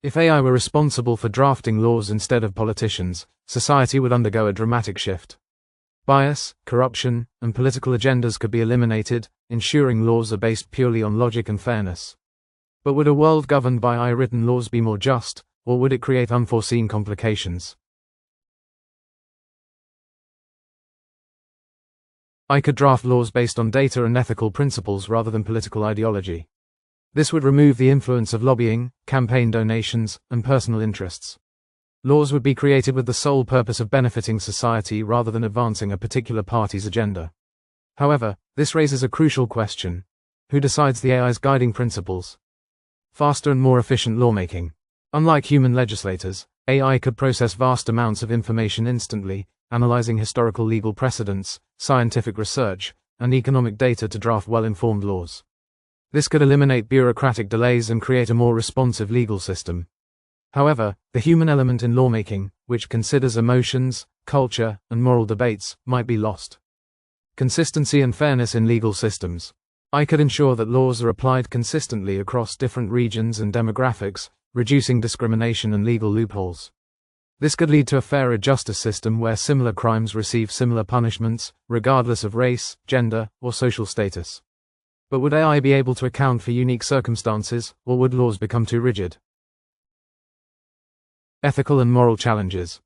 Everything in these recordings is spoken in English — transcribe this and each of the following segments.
If AI were responsible for drafting laws instead of politicians, society would undergo a dramatic shift. Bias, corruption, and political agendas could be eliminated, ensuring laws are based purely on logic and fairness. But would a world governed by AI-written laws be more just, or would it create unforeseen complications? AI could draft laws based on data and ethical principles rather than political ideology. This would remove the influence of lobbying, campaign donations, and personal interests. Laws would be created with the sole purpose of benefiting society rather than advancing a particular party's agenda. However, this raises a crucial question. Who decides the AI's guiding principles? Faster and more efficient lawmaking. Unlike human legislators, AI could process vast amounts of information instantly, analyzing historical legal precedents, scientific research, and economic data to draft well-informed laws. This could eliminate bureaucratic delays and create a more responsive legal system. However, the human element in lawmaking, which considers emotions, culture, and moral debates, might be lost. Consistency and fairness in legal systems. AI could ensure that laws are applied consistently across different regions and demographics, reducing discrimination and legal loopholes. This could lead to a fairer justice system where similar crimes receive similar punishments, regardless of race, gender, or social status. But would AI be able to account for unique circumstances, or would laws become too rigid? Ethical and moral challenges.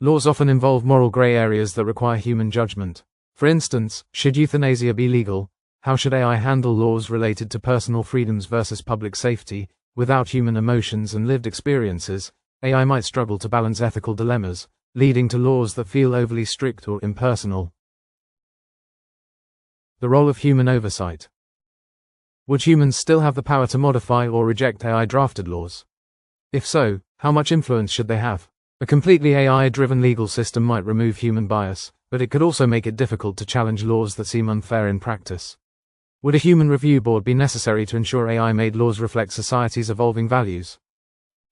Laws often involve moral gray areas that require human judgment. For instance, should euthanasia be legal? How should AI handle laws related to personal freedoms versus public safety? Without human emotions and lived experiences, AI might struggle to balance ethical dilemmas, leading to laws that feel overly strict or impersonal. The role of human oversight. Would humans still have the power to modify or reject AI-drafted laws? If so, how much influence should they have? A completely AI-driven legal system might remove human bias, but it could also make it difficult to challenge laws that seem unfair in practice. Would a human review board be necessary to ensure AI-made laws reflect society's evolving values?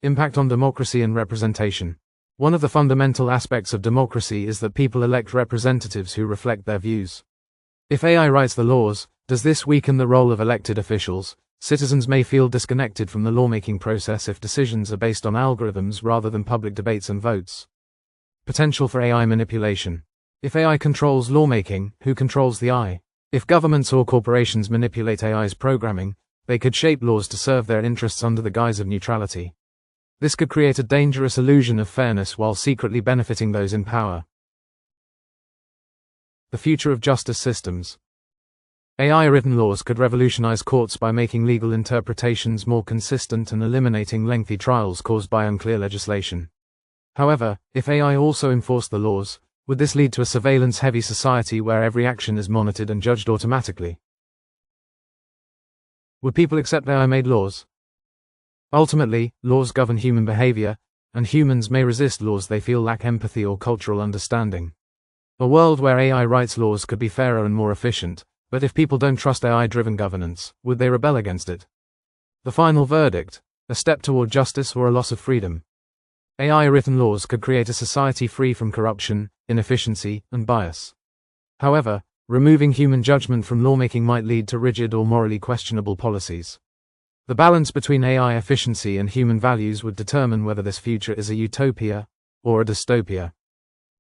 Impact on democracy and representation. One of the fundamental aspects of democracy is that people elect representatives who reflect their views. If AI writes the laws, does this weaken the role of elected officials? Citizens may feel disconnected from the lawmaking process if decisions are based on algorithms rather than public debates and votes. Potential for AI manipulation. If AI controls lawmaking, who controls the AI? If governments or corporations manipulate AI's programming, they could shape laws to serve their interests under the guise of neutrality. This could create a dangerous illusion of fairness while secretly benefiting those in power. The future of justice systems. AI-written laws could revolutionize courts by making legal interpretations more consistent and eliminating lengthy trials caused by unclear legislation. However, if AI also enforced the laws, would this lead to a surveillance-heavy society where every action is monitored and judged automatically? Would people accept AI-made laws? Ultimately, laws govern human behavior, and humans may resist laws they feel lack empathy or cultural understanding. A world where AI writes laws could be fairer and more efficient, but if people don't trust AI-driven governance, would they rebel against it? The final verdict: a step toward justice or a loss of freedom. AI-written laws could create a society free from corruption, inefficiency, and bias. However, removing human judgment from lawmaking might lead to rigid or morally questionable policies. The balance between AI efficiency and human values would determine whether this future is a utopia or a dystopia.